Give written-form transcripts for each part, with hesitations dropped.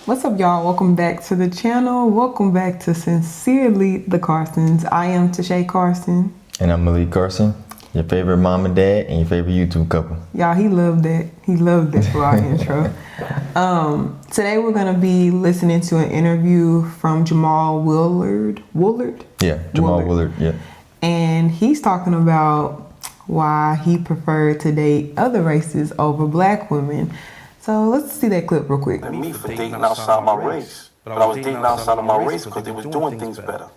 What's up, y'all? Welcome back to the channel. Welcome back to Sincerely the Carsons. I am Tyshe Carson. And I'm Tyshe Carson, your favorite mom and dad and your favorite YouTube couple. Y'all, he loved that. He loved that for our intro. Today we're going to be listening to an interview from Jamal Willard. Yeah, Jamal Willard, yeah. And he's talking about why he preferred to date other races over black women. So let's see that clip real quick. And me for dating outside my race. But I was dating outside of my race because they was doing things better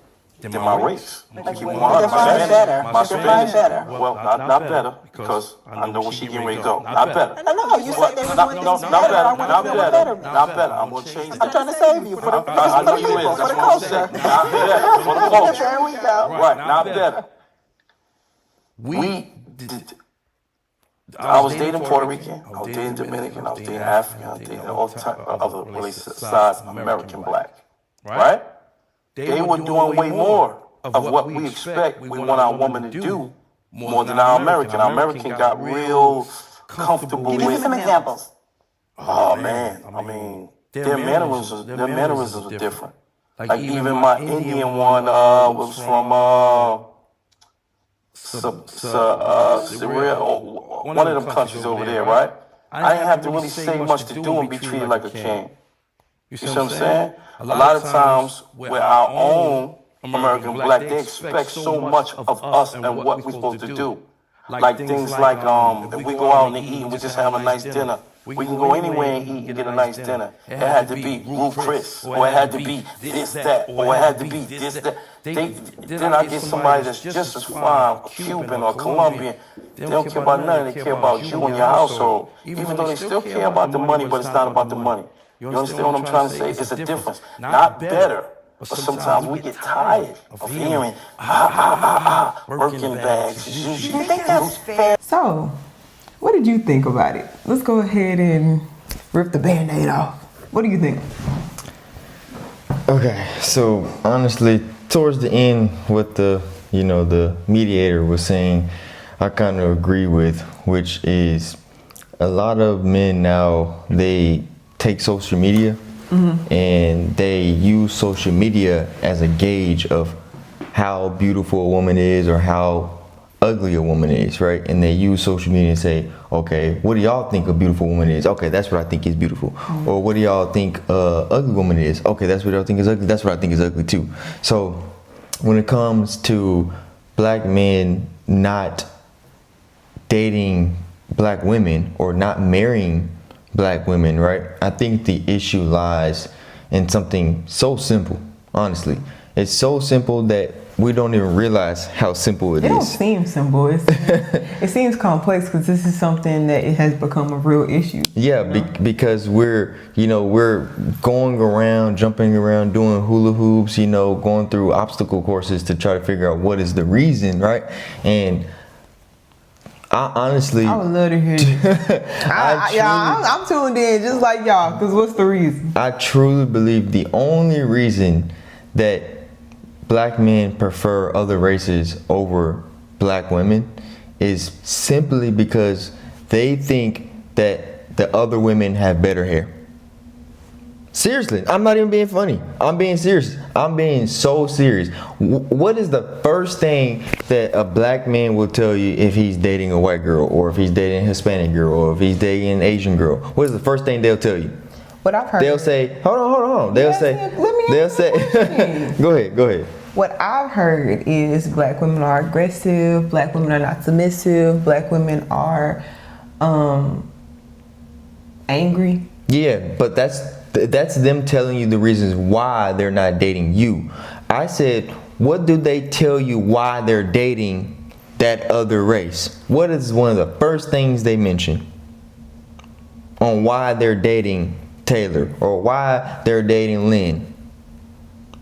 than my race. Like you define better. Define better. Well, not better, because I know where she getting ready to go. Not better. No, you said they were doing things better. Not better. I'm going to change that. I'm trying to save you for the people, for the culture. Not better. For the culture. There we go. Right, not better. I was dating Puerto Rican, I was dating Dominican, I was dating African, I was dating all type of other races besides American black. Right? They were doing way more of what we expect we want our woman to do more than our American. Our American got real comfortable with. Give me some examples. Oh man, I mean, their mannerisms are different. Like even my Indian one was from one of them countries over there, right? I didn't have to really say much to do and be treated like a king. You see what I'm saying? A lot of times with our own American black, they expect so much of us and what we're supposed to do. Like things like if we go out and eat and we just have a nice dinner, we can go anywhere and eat and get a nice dinner. It had to be Ruth Chris, or it had to be this, that, or it had to be this, that. Then I get somebody that's just as fine, Cuban or Colombian. They don't care about nothing, they care about you and your household. Even though they still care about the money, but it's not about the money. You understand what I'm trying to say? It's a difference. Not better. But sometimes we get tired of hearing, working bags. You think that's fair? So, what did you think about it? Let's go ahead and rip the Band-Aid off. What do you think? Okay, so honestly, towards the end, what the mediator was saying, I kind of agree with, which is a lot of men now, they take social media and they use social media as a gauge of how beautiful a woman is or how ugly a woman is, right? And they use social media and say, okay, what do y'all think a beautiful woman is? Okay, that's what I think is beautiful. Or what do y'all think ugly woman is? Okay, that's what y'all think is ugly. That's what I think is ugly too. So when it comes to black men not dating black women or not marrying black women, right? I think the issue lies in something so simple, honestly. It's so simple that we don't even realize how simple it is. It don't seem simple. It seems complex because this is something that it has become a real issue. Yeah, because we're going around, jumping around, doing hula hoops, going through obstacle courses to try to figure out what is the reason, right? And I would love to hear you. I'm tuned in just like y'all, because what's the reason? I truly believe the only reason that black men prefer other races over black women is simply because they think that the other women have better hair. Seriously, I'm not even being funny. I'm being serious. I'm being so serious. What is the first thing that a black man will tell you if he's dating a white girl, or if he's dating a Hispanic girl, or if he's dating an Asian girl? What is the first thing they'll tell you? What I've heard. They'll say, hold on. They'll say, go ahead. What I've heard is black women are aggressive, black women are not submissive, black women are angry. Yeah, but that's them telling you the reasons why they're not dating you. I said, what do they tell you why they're dating that other race? What is one of the first things they mention on why they're dating Taylor or why they're dating Lynn?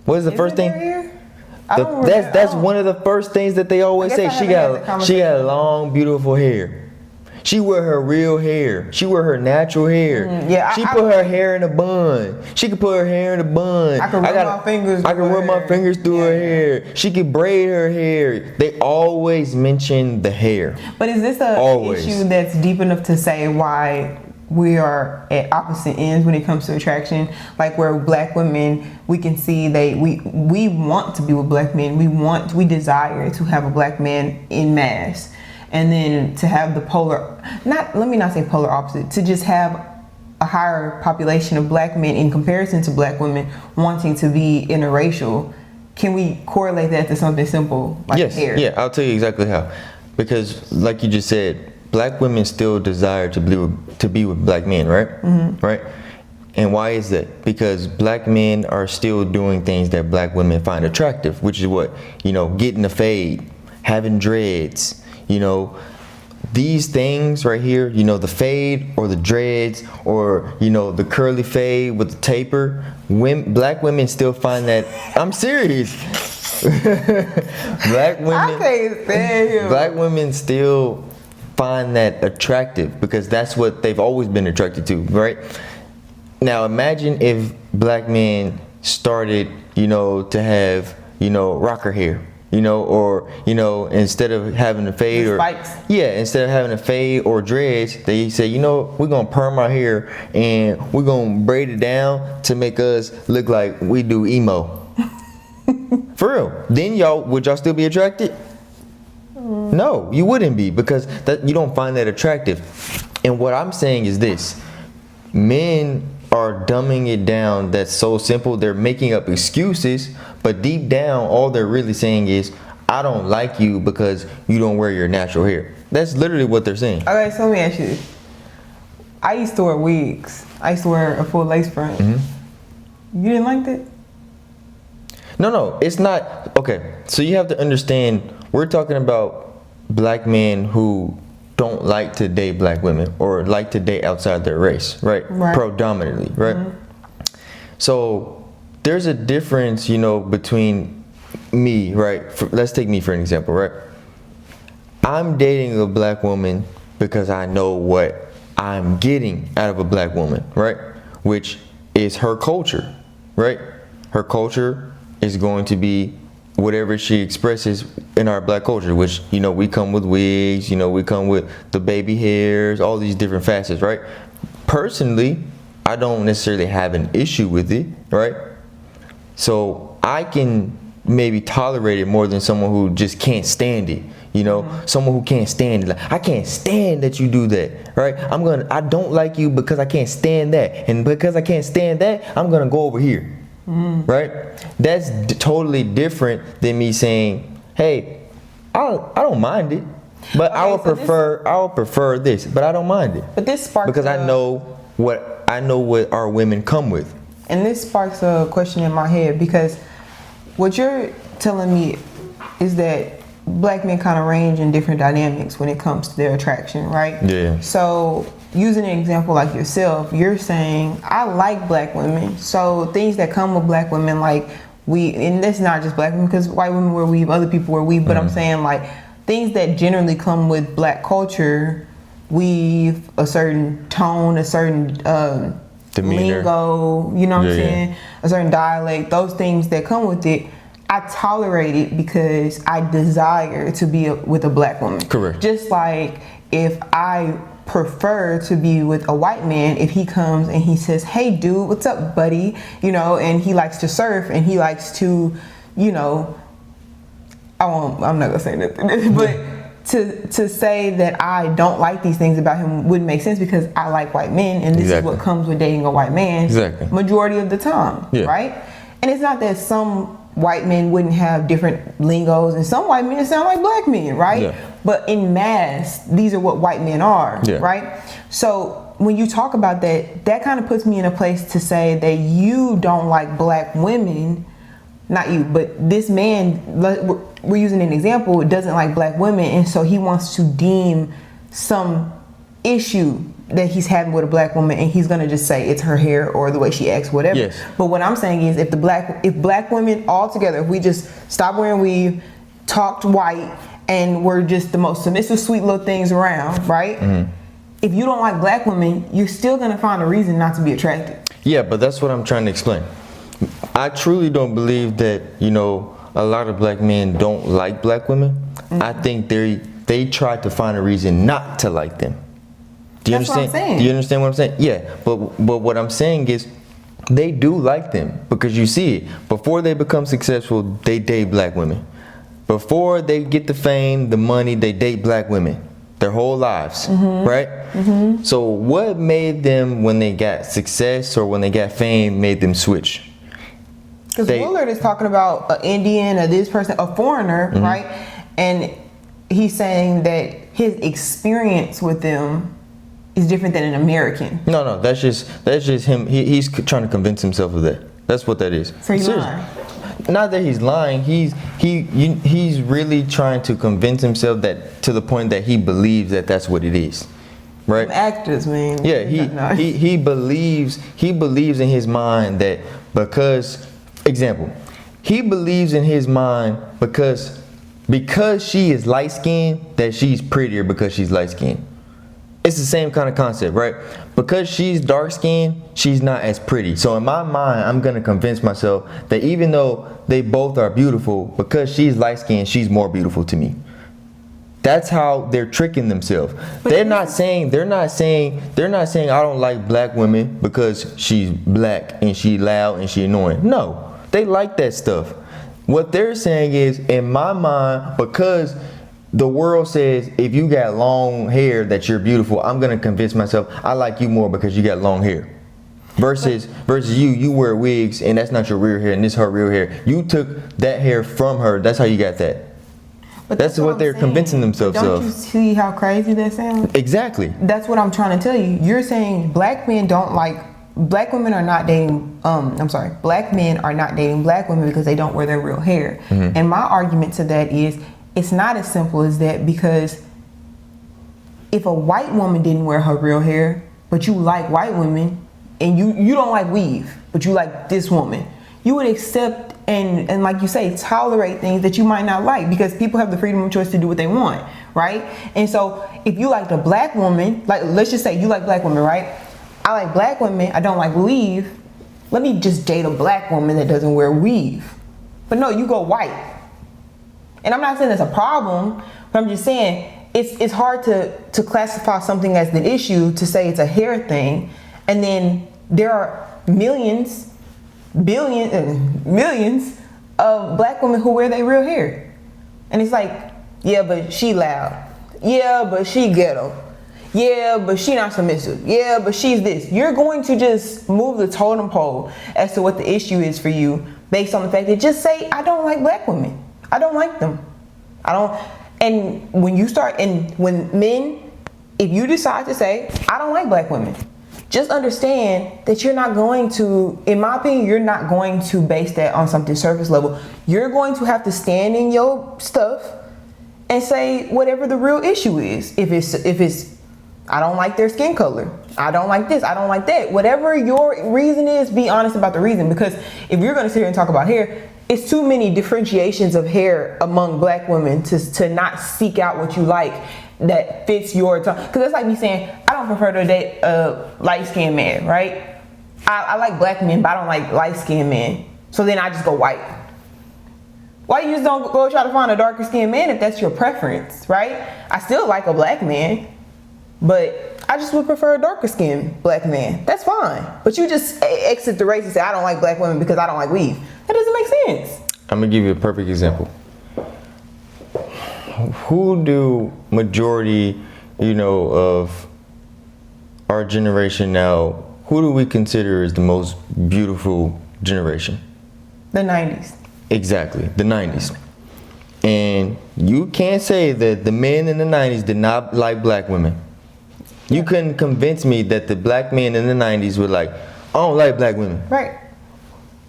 What is the first thing? That's one of the first things that they always say. She got long, beautiful hair. She wear her real hair. She wear her natural hair. She put her hair in a bun. She can put her hair in a bun. I can run my fingers through her hair. She can braid her hair. They always mention the hair. But is this an issue that's deep enough to say why we are at opposite ends when it comes to attraction. Like where black women, we can see we want to be with black men. We desire to have a black man in mass. And then to have the let me not say polar opposite, to just have a higher population of black men in comparison to black women wanting to be interracial. Can we correlate that to something simple like yes, hair? Yeah, I'll tell you exactly how. Because like you just said, black women still desire to be with black men, right? Mm-hmm. Right? And why is that? Because black men are still doing things that black women find attractive, which is what? Getting a fade, having dreads, these things right here, the fade or the dreads or, the curly fade with the taper. Black women still find that. I'm serious. Black women. I can't stand him. Black women still find that attractive because that's what they've always been attracted to, right? Now imagine if black men started, to have, rocker hair. Or instead of having a fade instead of having a fade or dreads, they say, we're gonna perm our hair and we're gonna braid it down to make us look like we do emo. For real. Then would y'all still be attracted? No, you wouldn't be, because you don't find that attractive. And what I'm saying is this: men are dumbing it down. That's so simple. They're making up excuses, but deep down, all they're really saying is, I don't like you because you don't wear your natural hair. That's literally what they're saying. Okay, so let me ask you this. I used to wear wigs. I used to wear a full lace front. Mm-hmm. You didn't like that? No, it's not. Okay, so you have to understand, we're talking about black men who don't like to date black women or like to date outside their race, right? Predominantly, right? Mm-hmm. So there's a difference, between me, right? Let's take me for an example, right? I'm dating a black woman because I know what I'm getting out of a black woman, right? Which is her culture, right? Her culture is going to be whatever she expresses in our black culture, which, we come with wigs, we come with the baby hairs, all these different facets, right? Personally, I don't necessarily have an issue with it, right? So I can maybe tolerate it more than someone who just can't stand it, someone who can't stand it. Like, I can't stand that you do that, right? I don't like you because I can't stand that. And because I can't stand that, I'm going to go over here. Mm. Right? That's totally different than me saying, "Hey, I don't mind it, but I would prefer this, but I don't mind it." But this sparks because I know what our women come with. And this sparks a question in my head, because what you're telling me is that black men kind of range in different dynamics when it comes to their attraction, right? Yeah. So using an example like yourself, you're saying, I like black women. So things that come with black women, like and that's not just black women, because white women wear weave, other people wear weave, but I'm saying like things that generally come with black culture, weave, a certain tone, a certain demeanor, lingo, you know what I'm saying? A certain dialect, those things that come with it, I tolerate it because I desire to be with a black woman. Correct. Just like if I prefer to be with a white man, if he comes and he says, "Hey dude, what's up buddy?" And he likes to surf and he likes to, I'm not gonna say nothing, but to say that I don't like these things about him wouldn't make sense, because I like white men, and this is what comes with dating a white man majority of the time, right? And it's not that some white men wouldn't have different lingos, and some white men sound like black men, right? Yeah. But in mass, these are what white men are, right? So when you talk about that, that kind of puts me in a place to say that you don't like black women, not you, but this man, we're using an example, doesn't like black women, and so he wants to deem some issue that he's having with a black woman, and he's gonna just say it's her hair or the way she acts, whatever. Yes. But what I'm saying is, if black women all together, if we just stop wearing weave, talked white, and we're just the most submissive, sweet little things around, right? Mm-hmm. If you don't like black women, you're still gonna find a reason not to be attracted. Yeah, but that's what I'm trying to explain. I truly don't believe that, a lot of black men don't like black women. Mm-hmm. I think they try to find a reason not to like them. Do you That's understand? what I'm saying. Do you understand what I'm saying? Yeah, but what I'm saying is, they do like them because you see it. Before they become successful, they date black women. Before they get the fame, the money, they date black women their whole lives, right? So what made them, when they got success or when they got fame, made them switch? Because Willard is talking about an Indian or this person, a foreigner, right? And he's saying that his experience with them is different than an American. No, that's just him. He's trying to convince himself of that. That's what that is. So he's lying. Not that he's lying. He's really trying to convince himself that, to the point that he believes that that's what it is, right? Actors, man. Yeah, he believes in his mind that because, example, he believes in his mind because she is light skinned, that she's prettier because she's light skinned. It's the same kind of concept, right? Because she's dark skinned, she's not as pretty. So in my mind, I'm gonna convince myself that even though they both are beautiful, because she's light skinned, she's more beautiful to me. That's how they're tricking themselves. They're not saying I don't like black women because she's black and she loud and she annoying. No, they like that stuff. What they're saying is, in my mind, because the world says if you got long hair that you're beautiful, I'm gonna convince myself I like you more because you got long hair. Versus you wear wigs and that's not your real hair and this is her real hair. You took that hair from her. That's how you got that. But that's what they're convincing themselves of. Don't you see how crazy that sounds? Exactly. That's what I'm trying to tell you. You're saying black men don't like, black women are not dating, black men are not dating black women because they don't wear their real hair. And my argument to that is, it's not as simple as that, because if a white woman didn't wear her real hair, but you like white women, and you don't like weave, but you like this woman, you would accept and like you say, tolerate things that you might not like, because people have the freedom of choice to do what they want, right? And so if you like a black woman, like let's just say you like black women, right? I like black women, I don't like weave. Let me just date a black woman that doesn't wear weave. But no, you go white. And I'm not saying it's a problem, but I'm just saying it's hard to classify something as the issue, to say it's a hair thing, and then there are millions of black women who wear their real hair. And it's like, yeah, but she loud. Yeah, but she ghetto. Yeah, but she not submissive. Yeah, but she's this. You're going to just move the totem pole as to what the issue is for you based on the fact that, just say, I don't like black women. I don't like them. And when you start, and when men, if you decide to say, I don't like black women, just understand that you're not going to, in my opinion, you're not going to base that on something surface level. You're going to have to stand in your stuff and say whatever the real issue is. If it's, I don't like their skin color, I don't like this, I don't like that. Whatever your reason is, be honest about the reason. Because if you're going to sit here and talk about hair, it's too many differentiations of hair among black women to not seek out what you like that fits your tone. Because it's like me saying, I don't prefer to date a light-skinned man, right? I like black men, but I don't like light-skinned men. So then I just go white. Why you just don't go try to find a darker-skinned man if that's your preference, right? I still like a black man, but I just would prefer a darker-skinned black man. That's fine. But you just exit the race and say, I don't like black women because I don't like weave. That doesn't make sense. I'm gonna give you a perfect example. Who do majority, of our generation now, who do we consider as the most beautiful generation? The 90s. Exactly, the 90s. And you can't say that the men in the 90s did not like black women. You couldn't convince me that the black men in the 90s were like, I don't like black women. Right.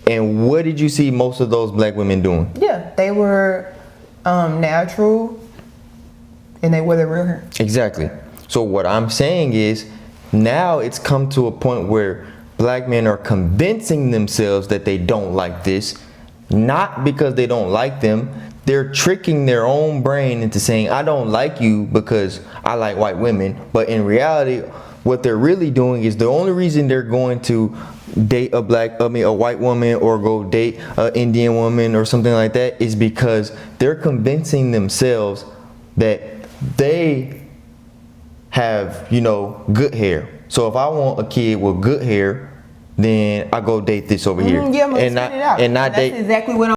And what did you see most of those black women doing? Yeah, they were natural, and they wore their real hair. Exactly. So what I'm saying is, now it's come to a point where black men are convincing themselves that they don't like this, not because they don't like them. They're tricking their own brain into saying, I don't like you because I like white women. But in reality, what they're really doing is, the only reason they're going to date a white woman or go date an Indian woman or something like that is because they're convincing themselves that they have, you know, good hair. So if I want a kid with good hair, then I go date this over here. Yeah, and not date exactly what